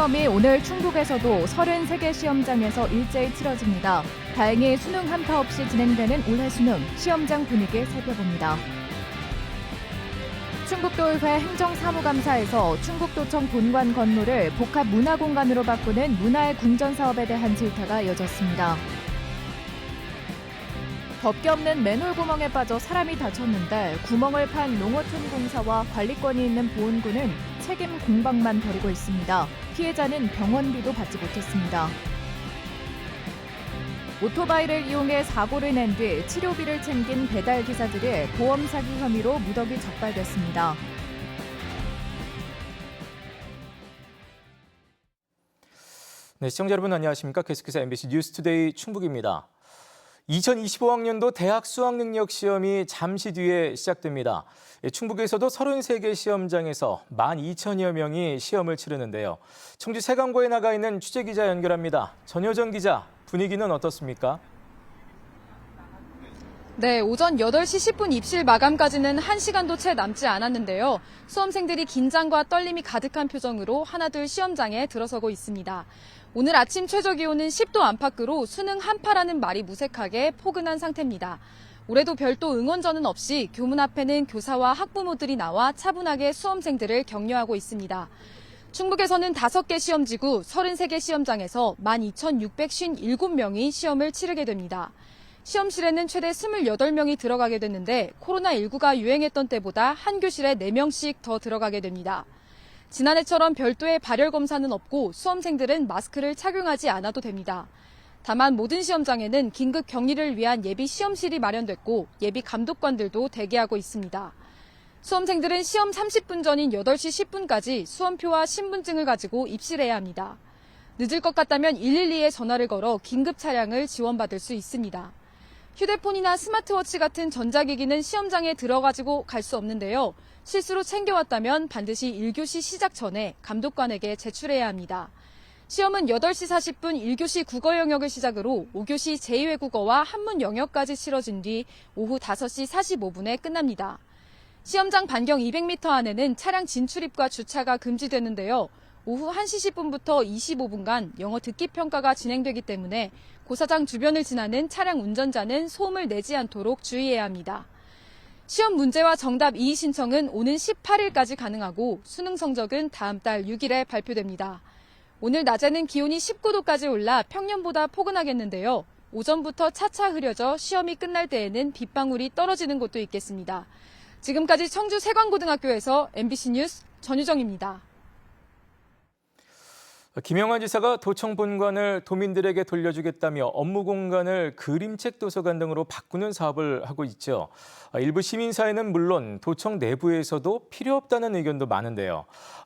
시험이 오늘 충북에서도 33개 시험장에서 일제히 치러집니다. 다행히 수능 한파 없이 진행되는 올해 수능, 시험장 분위기 살펴봅니다. 충북도의회 행정사무감사에서 충북도청 본관 건물을 복합문화공간으로 바꾸는 문화의 궁전 사업에 대한 질타가 이어졌습니다. 덮개 없는 맨홀 구멍에 빠져 사람이 다쳤는데 구멍을 판 농어촌 공사와 관리권이 있는 보훈군은 책임 공방만 벌이고 있습니다. 피해자는 병원비도 받지 못했습니다. 오토바이를 이용해 사고를 낸 뒤 치료비를 챙긴 배달 기사들이 보험 사기 혐의로 무더기 적발됐습니다. 네, 시청자 여러분 안녕하십니까? 계속해서 MBC 뉴스투데이 충북입니다. 2025학년도 대학 수학능력시험이 잠시 뒤에 시작됩니다. 충북에서도 33개 시험장에서 12,000여 명이 시험을 치르는데요. 청주 세강고에 나가 있는 취재기자 연결합니다. 전효정 기자, 분위기는 어떻습니까? 네, 오전 8시 10분 입실 마감까지는 1시간도 채 남지 않았는데요. 수험생들이 긴장과 떨림이 가득한 표정으로 하나둘 시험장에 들어서고 있습니다. 오늘 아침 최저기온은 10도 안팎으로 수능 한파라는 말이 무색하게 포근한 상태입니다. 올해도 별도 응원전은 없이 교문 앞에는 교사와 학부모들이 나와 차분하게 수험생들을 격려하고 있습니다. 충북에서는 5개 시험지구 33개 시험장에서 12,657명이 시험을 치르게 됩니다. 시험실에는 최대 28명이 들어가게 됐는데 코로나19가 유행했던 때보다 한 교실에 4명씩 더 들어가게 됩니다. 지난해처럼 별도의 발열 검사는 없고 수험생들은 마스크를 착용하지 않아도 됩니다. 다만 모든 시험장에는 긴급 격리를 위한 예비 시험실이 마련됐고 예비 감독관들도 대기하고 있습니다. 수험생들은 시험 30분 전인 8시 10분까지 수험표와 신분증을 가지고 입실해야 합니다. 늦을 것 같다면 112에 전화를 걸어 긴급 차량을 지원받을 수 있습니다. 휴대폰이나 스마트워치 같은 전자기기는 시험장에 들어가지고 갈 수 없는데요. 실수로 챙겨왔다면 반드시 1교시 시작 전에 감독관에게 제출해야 합니다. 시험은 8시 40분 1교시 국어 영역을 시작으로 5교시 제2외국어와 한문 영역까지 치러진 뒤 오후 5시 45분에 끝납니다. 시험장 반경 200m 안에는 차량 진출입과 주차가 금지되는데요. 오후 1시 10분부터 25분간 영어 듣기 평가가 진행되기 때문에 고사장 주변을 지나는 차량 운전자는 소음을 내지 않도록 주의해야 합니다. 시험 문제와 정답 이의 신청은 오는 18일까지 가능하고 수능 성적은 다음 달 6일에 발표됩니다. 오늘 낮에는 기온이 19도까지 올라 평년보다 포근하겠는데요. 오전부터 차차 흐려져 시험이 끝날 때에는 빗방울이 떨어지는 곳도 있겠습니다. 지금까지 청주 세광고등학교에서 MBC 뉴스 전유정입니다. 김영환 지사가 도청 본관을 도민들에게 돌려주겠다며 업무 공간을 그림책 도서관 등으로 바꾸는 사업을 하고 있죠. 일부 시민사회는 물론 도청 내부에서도 필요 없다는 의견도 많은데요.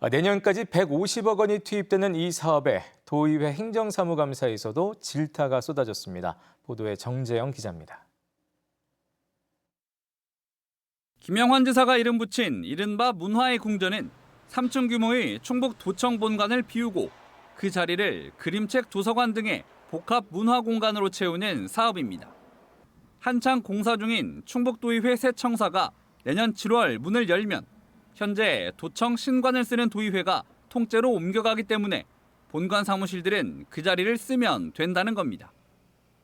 내년까지 150억 원이 투입되는 이 사업에 도의회 행정사무감사에서도 질타가 쏟아졌습니다. 보도에 정재영 기자입니다. 김영환 지사가 이름 붙인 이른바 문화의 궁전은 3층 규모의 충북 도청 본관을 비우고 그 자리를 그림책 도서관 등의 복합 문화 공간으로 채우는 사업입니다. 한창 공사 중인 충북도의회 새 청사가 내년 7월 문을 열면 현재 도청 신관을 쓰는 도의회가 통째로 옮겨가기 때문에 본관 사무실들은 그 자리를 쓰면 된다는 겁니다.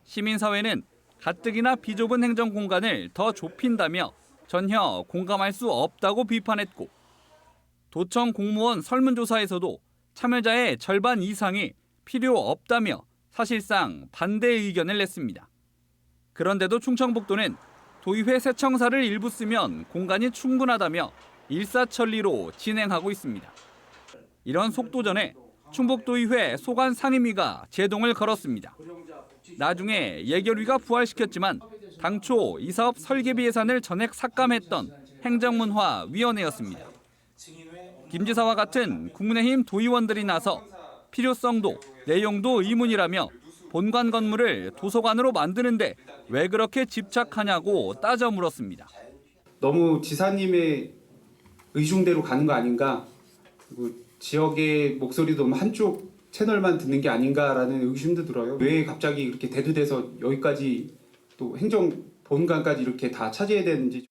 시민사회는 가뜩이나 비좁은 행정 공간을 더 좁힌다며 전혀 공감할 수 없다고 비판했고 도청 공무원 설문조사에서도 참여자의 절반 이상이 필요 없다며 사실상 반대 의견을 냈습니다. 그런데도 충청북도는 도의회 새 청사를 일부 쓰면 공간이 충분하다며 일사천리로 진행하고 있습니다. 이런 속도전에 충북도의회 소관 상임위가 제동을 걸었습니다. 나중에 예결위가 부활시켰지만 당초 이 사업 설계비 예산을 전액 삭감했던 행정문화위원회였습니다. 김 지사와 같은 국민의힘 도의원들이 나서 필요성도 내용도 의문이라며 본관 건물을 도서관으로 만드는데 왜 그렇게 집착하냐고 따져 물었습니다. 너무 지사님의 의중대로 가는 거 아닌가, 그리고 지역의 목소리도 너무 한쪽 채널만 듣는 게 아닌가라는 의심도 들어요. 왜 갑자기 이렇게 대두돼서 여기까지 또 행정 본관까지 이렇게 다 차지해야 되는지.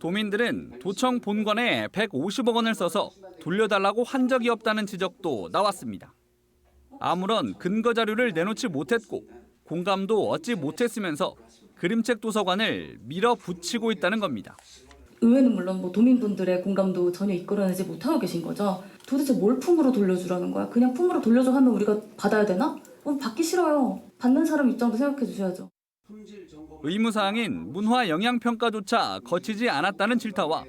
도민들은 도청 본관에 150억 원을 써서 돌려달라고 한 적이 없다는 지적도 나왔습니다. 아무런 근거 자료를 내놓지 못했고 공감도 얻지 못했으면서 그림책 도서관을 밀어붙이고 있다는 겁니다. 의회는 물론 도민분들의 공감도 전혀 이끌어내지 못하고 계신 거죠. 도대체 뭘 품으로 돌려주라는 거야? 그냥 품으로 돌려줘 하면 우리가 받아야 되나? 받기 싫어요. 받는 사람 입장도 생각해 주셔야죠. 의무사항인 문화 영향평가조차 거치지 않았다는 질타와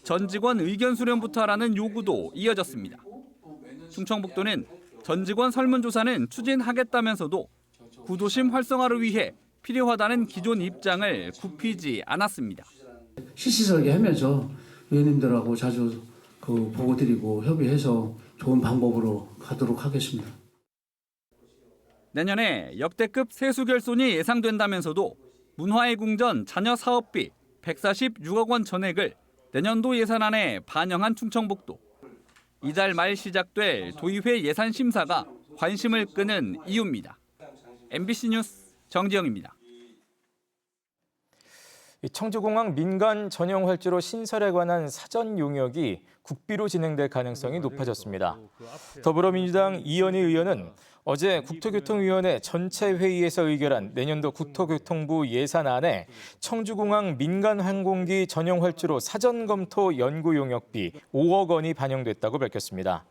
전 직원 의견 수렴부터 하라는 요구도 이어졌습니다. 충청북도는 전 직원 설문조사는 추진하겠다면서도 구도심 활성화를 위해 필요하다는 기존 입장을 굽히지 않았습니다. 시시설계하면서 의원님들하고 자주 보고드리고 협의해서 좋은 방법으로 가도록 하겠습니다. 내년에 역대급 세수 결손이 예상된다면서도 문화의 궁전 자녀 사업비 146억 원 전액을 내년도 예산안에 반영한 충청북도. 이달 말 시작될 도의회 예산 심사가 관심을 끄는 이유입니다. MBC 뉴스 정지영입니다. 청주공항 민간 전용 활주로 신설에 관한 사전 용역이 국비로 진행될 가능성이 높아졌습니다. 더불어민주당 이현희 의원은 어제 국토교통위원회 전체 회의에서 의결한 내년도 국토교통부 예산안에 청주공항 민간 항공기 전용 활주로 사전 검토 연구 용역비 5억 원이 반영됐다고 밝혔습니다.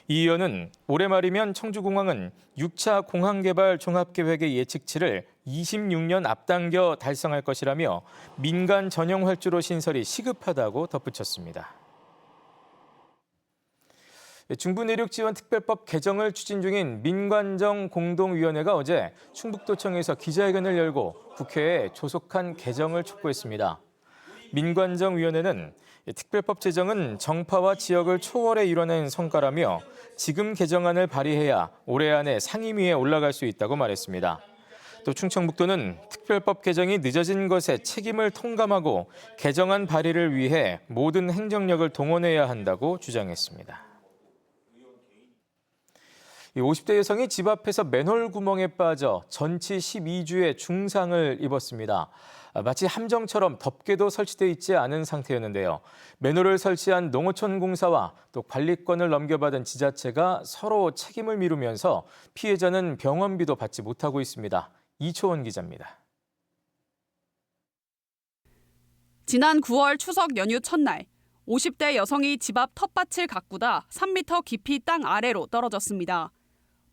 이 의원은 올해 말이면 청주공항은 6차 공항개발 종합계획의 예측치를 26년 앞당겨 달성할 것이라며 민간 전용 활주로 신설이 시급하다고 덧붙였습니다. 중부내륙지원특별법 개정을 추진 중인 민관정 공동위원회가 어제 충북도청에서 기자회견을 열고 국회에 조속한 개정을 촉구했습니다. 민관정위원회는 특별법 제정은 정파와 지역을 초월해 이뤄낸 성과라며 지금 개정안을 발의해야 올해 안에 상임위에 올라갈 수 있다고 말했습니다. 또 충청북도는 특별법 개정이 늦어진 것에 책임을 통감하고 개정안 발의를 위해 모든 행정력을 동원해야 한다고 주장했습니다. 50대 여성이 집 앞에서 맨홀 구멍에 빠져 전치 12주의 중상을 입었습니다. 마치 함정처럼 덮개도 설치돼 있지 않은 상태였는데요. 맨홀을 설치한 농어촌공사와 또 관리권을 넘겨받은 지자체가 서로 책임을 미루면서 피해자는 병원비도 받지 못하고 있습니다. 이초원 기자입니다. 지난 9월 추석 연휴 첫날 50대 여성이 집 앞 텃밭을 가꾸다 3m 깊이 땅 아래로 떨어졌습니다.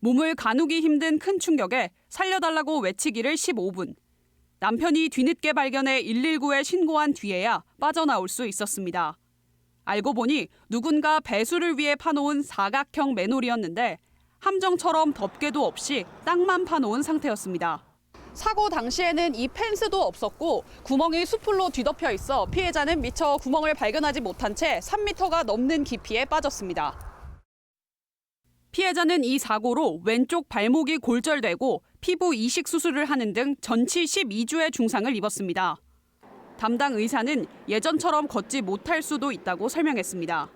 몸을 가누기 힘든 큰 충격에 살려달라고 외치기를 15분. 남편이 뒤늦게 발견해 119에 신고한 뒤에야 빠져나올 수 있었습니다. 알고 보니 누군가 배수를 위해 파놓은 사각형 맨홀이었는데 함정처럼 덮개도 없이 땅만 파놓은 상태였습니다. 사고 당시에는 이 펜스도 없었고 구멍이 수풀로 뒤덮여 있어 피해자는 미처 구멍을 발견하지 못한 채 3m가 넘는 깊이에 빠졌습니다. 피해자는 이 사고로 왼쪽 발목이 골절되고 피부 이식 수술을 하는 등 전치 12주의 중상을 입었습니다. 담당 의사는 예전처럼 걷지 못할 수도 있다고 설명했습니다.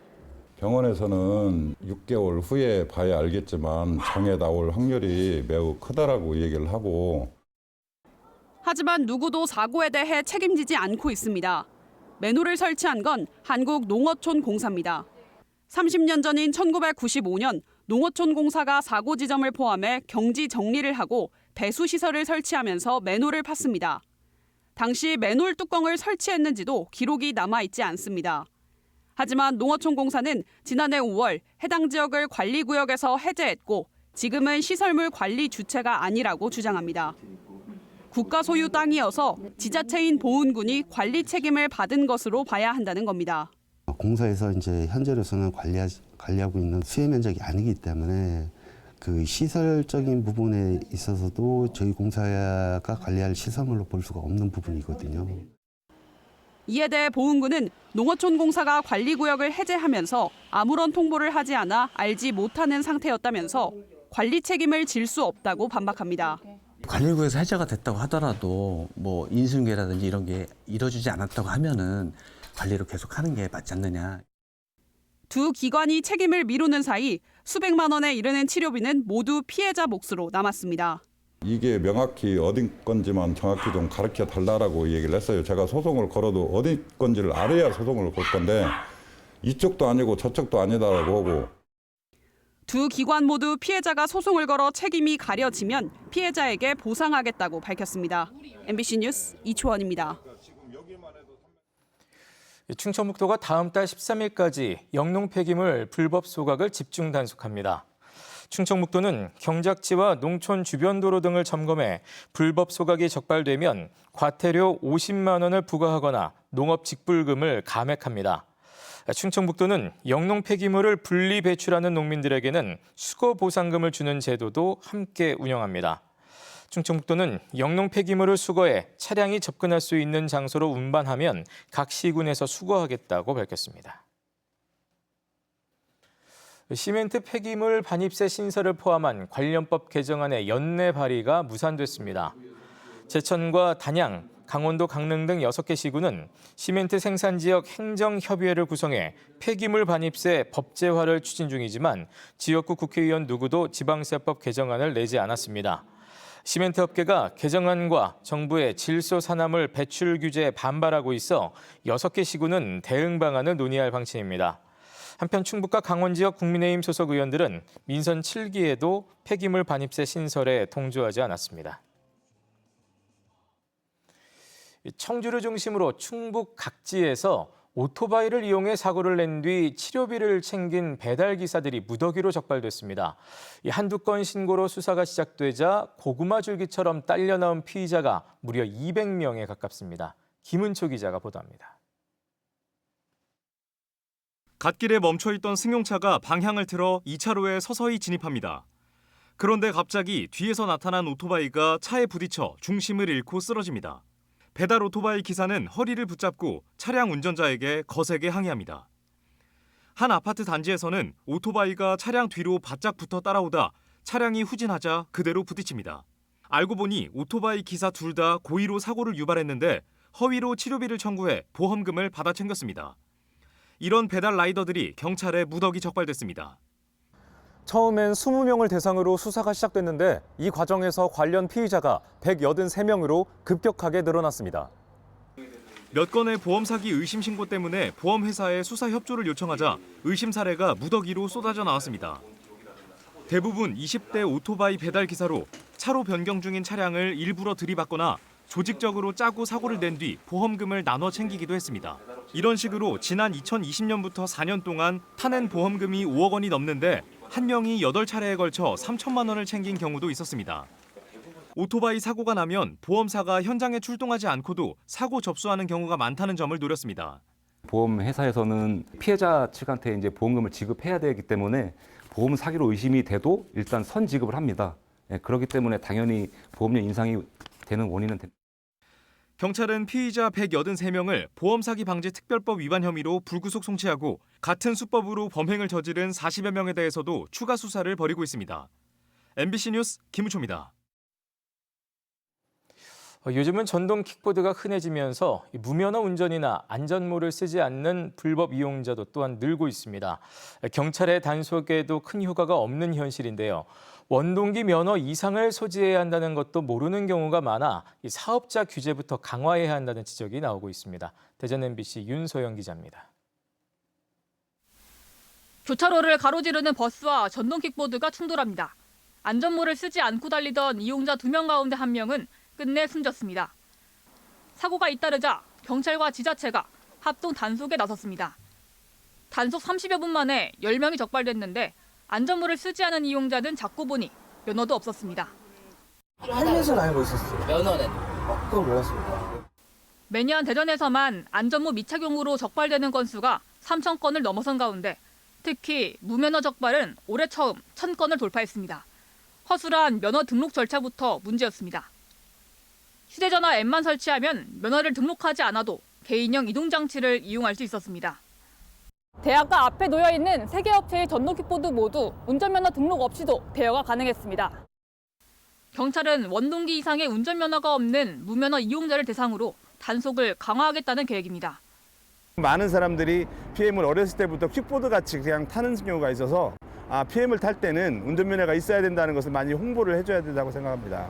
병원에서는 6개월 후에 봐야 알겠지만 장애 나올 확률이 매우 크다라고 얘기를 하고 하지만 누구도 사고에 대해 책임지지 않고 있습니다. 맨홀을 설치한 건 한국농어촌공사입니다. 30년 전인 1995년 농어촌공사가 사고 지점을 포함해 경지 정리를 하고 배수 시설을 설치하면서 맨홀을 팠습니다. 당시 맨홀 뚜껑을 설치했는지도 기록이 남아있지 않습니다. 하지만 농어촌공사는 지난해 5월 해당 지역을 관리구역에서 해제했고 지금은 시설물 관리 주체가 아니라고 주장합니다. 국가 소유 땅이어서 지자체인 보은군이 관리 책임을 받은 것으로 봐야 한다는 겁니다. 공사에서 이제 현재로서는 관리하고 있는 수혜 면적이 아니기 때문에 그 시설적인 부분에 있어서도 저희 공사가 관리할 시설물로 볼 수가 없는 부분이거든요. 이에 대해 보은군은 농어촌공사가 관리구역을 해제하면서 아무런 통보를 하지 않아 알지 못하는 상태였다면서 관리 책임을 질 수 없다고 반박합니다. 관리구역에서 해제가 됐다고 하더라도 뭐 인수인계라든지 이런 게 이뤄지지 않았다고 하면은 관리를 계속하는 게 맞지 않느냐. 두 기관이 책임을 미루는 사이 수백만 원에 이르는 치료비는 모두 피해자 몫으로 남았습니다. 이게 명확히 어디 건지만 정확히 좀 가르쳐 달라고 얘기를 했어요. 제가 소송을 걸어도 어디 건지를 알아야 소송을 걸 건데 이쪽도 아니고 저쪽도 아니다라고 하고. 두 기관 모두 피해자가 소송을 걸어 책임이 가려지면 피해자에게 보상하겠다고 밝혔습니다. MBC 뉴스 이초원입니다. 충청북도가 다음 달 13일까지 영농 폐기물 불법 소각을 집중 단속합니다. 충청북도는 경작지와 농촌 주변 도로 등을 점검해 불법 소각이 적발되면 과태료 50만 원을 부과하거나 농업 직불금을 감액합니다. 충청북도는 영농 폐기물을 분리 배출하는 농민들에게는 수거 보상금을 주는 제도도 함께 운영합니다. 충청북도는 영농 폐기물을 수거해 차량이 접근할 수 있는 장소로 운반하면 각 시군에서 수거하겠다고 밝혔습니다. 시멘트 폐기물 반입세 신설을 포함한 관련법 개정안의 연내 발의가 무산됐습니다. 제천과 단양, 강원도 강릉 등 6개 시군은 시멘트 생산 지역 행정협의회를 구성해 폐기물 반입세 법제화를 추진 중이지만 지역구 국회의원 누구도 지방세법 개정안을 내지 않았습니다. 시멘트 업계가 개정안과 정부의 질소 산화물 배출 규제에 반발하고 있어 6개 시군은 대응 방안을 논의할 방침입니다. 한편 충북과 강원 지역 국민의힘 소속 의원들은 민선 7기에도 폐기물 반입세 신설에 동조하지 않았습니다. 청주를 중심으로 충북 각지에서 오토바이를 이용해 사고를 낸 뒤 치료비를 챙긴 배달기사들이 무더기로 적발됐습니다. 한두 건 신고로 수사가 시작되자 고구마 줄기처럼 딸려 나온 피의자가 무려 200명에 가깝습니다. 김은초 기자가 보도합니다. 갓길에 멈춰있던 승용차가 방향을 틀어 2차로에 서서히 진입합니다. 그런데 갑자기 뒤에서 나타난 오토바이가 차에 부딪혀 중심을 잃고 쓰러집니다. 배달 오토바이 기사는 허리를 붙잡고 차량 운전자에게 거세게 항의합니다. 한 아파트 단지에서는 오토바이가 차량 뒤로 바짝 붙어 따라오다 차량이 후진하자 그대로 부딪힙니다. 알고 보니 오토바이 기사 둘 다 고의로 사고를 유발했는데 허위로 치료비를 청구해 보험금을 받아 챙겼습니다. 이런 배달 라이더들이 경찰에 무더기 적발됐습니다. 처음엔 20명을 대상으로 수사가 시작됐는데 이 과정에서 관련 피의자가 183명으로 급격하게 늘어났습니다. 몇 건의 보험 사기 의심 신고 때문에 보험회사에 수사 협조를 요청하자 의심 사례가 무더기로 쏟아져 나왔습니다. 대부분 20대 오토바이 배달 기사로 차로 변경 중인 차량을 일부러 들이받거나 조직적으로 짜고 사고를 낸 뒤 보험금을 나눠 챙기기도 했습니다. 이런 식으로 지난 2020년부터 4년 동안 타낸 보험금이 5억 원이 넘는데 한 명이 8차례에 걸쳐 3천만 원을 챙긴 경우도 있었습니다. 오토바이 사고가 나면 보험사가 현장에 출동하지 않고도 사고 접수하는 경우가 많다는 점을 노렸습니다. 보험회사에서는 피해자 측한테 이제 보험금을 지급해야 되기 때문에 보험 사기로 의심이 돼도 일단 선 지급을 합니다. 그렇기 때문에 당연히 보험료 인상이 되는 원인은 됩니다. 경찰은 피의자 183명을 보험사기 방지 특별법 위반 혐의로 불구속 송치하고 같은 수법으로 범행을 저지른 40여 명에 대해서도 추가 수사를 벌이고 있습니다. MBC 뉴스 김우초입니다. 요즘은 전동 킥보드가 흔해지면서 무면허 운전이나 안전모를 쓰지 않는 불법 이용자도 또한 늘고 있습니다. 경찰의 단속에도 큰 효과가 없는 현실인데요. 원동기 면허 이상을 소지해야 한다는 것도 모르는 경우가 많아 사업자 규제부터 강화해야 한다는 지적이 나오고 있습니다. 대전 MBC 윤소영 기자입니다. 교차로를 가로지르는 버스와 전동 킥보드가 충돌합니다. 안전모를 쓰지 않고 달리던 이용자 2명 가운데 1명은 끝내 숨졌습니다. 사고가 잇따르자 경찰과 지자체가 합동 단속에 나섰습니다. 단속 30여 분 만에 10명이 적발됐는데 안전모를 쓰지 않은 이용자는 작고 보니 면허도 없었습니다. 헬멧은 알고 있었어요. 면허는? 그건 몰랐습니다. 매년 대전에서만 안전모 미착용으로 적발되는 건수가 3,000건을 넘어선 가운데 특히 무면허 적발은 올해 처음 1,000건을 돌파했습니다. 허술한 면허 등록 절차부터 문제였습니다. 휴대전화 앱만 설치하면 면허를 등록하지 않아도 개인형 이동장치를 이용할 수 있었습니다. 대학가 앞에 놓여있는 3개 업체의 전동 킥보드 모두 운전면허 등록 없이도 대여가 가능했습니다. 경찰은 원동기 이상의 운전면허가 없는 무면허 이용자를 대상으로 단속을 강화하겠다는 계획입니다. 많은 사람들이 PM을 어렸을 때부터 킥보드 같이 그냥 타는 경우가 있어서 PM을 탈 때는 운전면허가 있어야 된다는 것을 많이 홍보를 해줘야 된다고 생각합니다.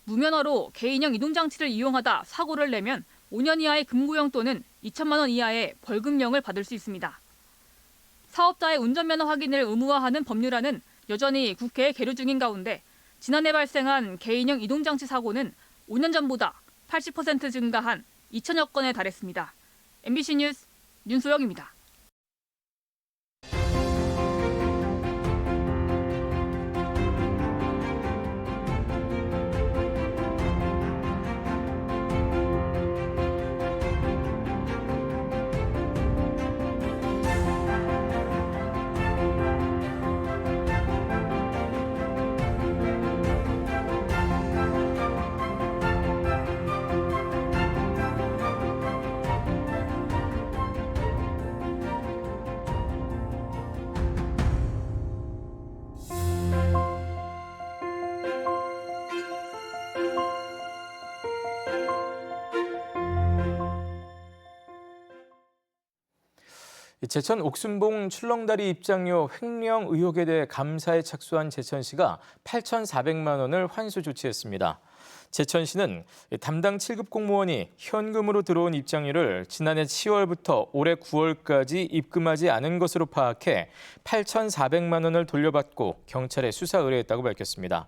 무면허로 개인형 이동장치를 이용하다 사고를 내면 5년 이하의 금고형 또는 2천만 원 이하의 벌금형을 받을 수 있습니다. 사업자의 운전면허 확인을 의무화하는 법률안은 여전히 국회에 계류 중인 가운데 지난해 발생한 개인형 이동장치 사고는 5년 전보다 80% 증가한 2천여 건에 달했습니다. MBC 뉴스 윤소영입니다. 제천 옥순봉 출렁다리 입장료 횡령 의혹에 대해 감사에 착수한 제천시가 8,400만 원을 환수 조치했습니다. 제천시는 담당 7급 공무원이 현금으로 들어온 입장료를 지난해 10월부터 올해 9월까지 입금하지 않은 것으로 파악해 8,400만 원을 돌려받고 경찰에 수사 의뢰했다고 밝혔습니다.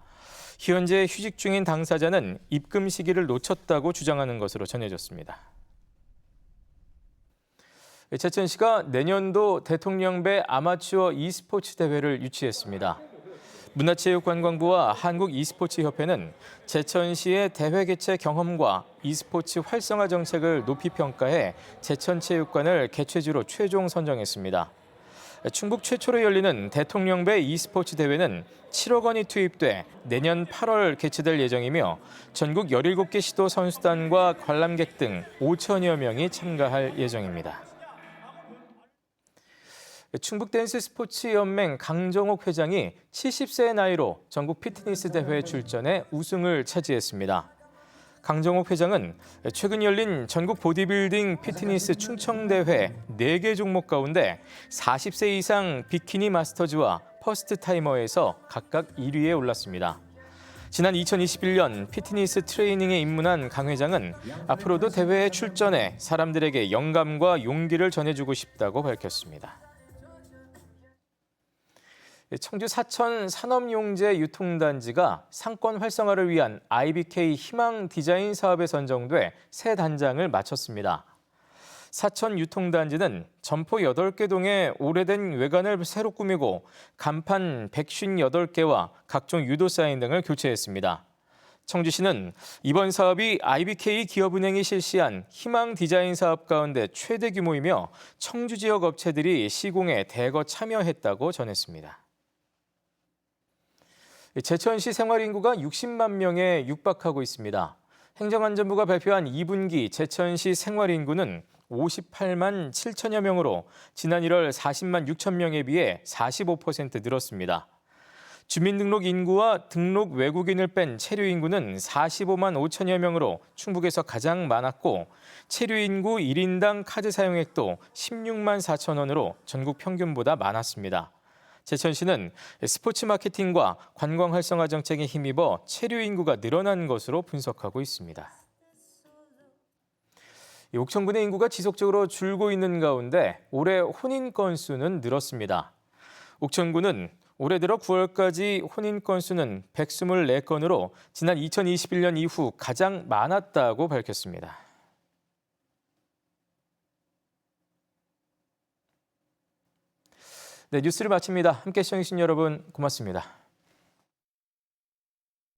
현재 휴직 중인 당사자는 입금 시기를 놓쳤다고 주장하는 것으로 전해졌습니다. 제천시가 내년도 대통령배 아마추어 e스포츠 대회를 유치했습니다. 문화체육관광부와 한국e스포츠협회는 제천시의 대회 개최 경험과 e스포츠 활성화 정책을 높이 평가해 제천체육관을 개최지로 최종 선정했습니다. 충북 최초로 열리는 대통령배 e스포츠 대회는 7억 원이 투입돼 내년 8월 개최될 예정이며 전국 17개 시도 선수단과 관람객 등 5천여 명이 참가할 예정입니다. 충북 댄스 스포츠 연맹 강정옥 회장이 70세의 나이로 전국 피트니스 대회에 출전해 우승을 차지했습니다. 강정옥 회장은 최근 열린 전국 보디빌딩 피트니스 충청대회 4개 종목 가운데 40세 이상 비키니 마스터즈와 퍼스트 타이머에서 각각 1위에 올랐습니다. 지난 2021년 피트니스 트레이닝에 입문한 강 회장은 앞으로도 대회에 출전해 사람들에게 영감과 용기를 전해주고 싶다고 밝혔습니다. 청주 사천 산업용재 유통단지가 상권 활성화를 위한 IBK 희망 디자인 사업에 선정돼 새 단장을 마쳤습니다. 사천 유통단지는 점포 8개 동에 오래된 외관을 새로 꾸미고 간판 158개와 각종 유도 사인 등을 교체했습니다. 청주시는 이번 사업이 IBK 기업은행이 실시한 희망 디자인 사업 가운데 최대 규모이며 청주 지역 업체들이 시공에 대거 참여했다고 전했습니다. 제천시 생활인구가 60만 명에 육박하고 있습니다. 행정안전부가 발표한 2분기 제천시 생활인구는 58만 7천여 명으로 지난 1월 40만 6천 명에 비해 45% 늘었습니다. 주민등록 인구와 등록 외국인을 뺀 체류 인구는 45만 5천여 명으로 충북에서 가장 많았고 체류 인구 1인당 카드 사용액도 16만 4천 원으로 전국 평균보다 많았습니다. 제천시는 스포츠 마케팅과 관광 활성화 정책에 힘입어 체류 인구가 늘어난 것으로 분석하고 있습니다. 옥천군의 인구가 지속적으로 줄고 있는 가운데 올해 혼인 건수는 늘었습니다. 옥천군은 올해 들어 9월까지 혼인 건수는 124건으로 지난 2021년 이후 가장 많았다고 밝혔습니다. 네, 뉴스를 마칩니다. 함께 시청해주신 여러분 고맙습니다.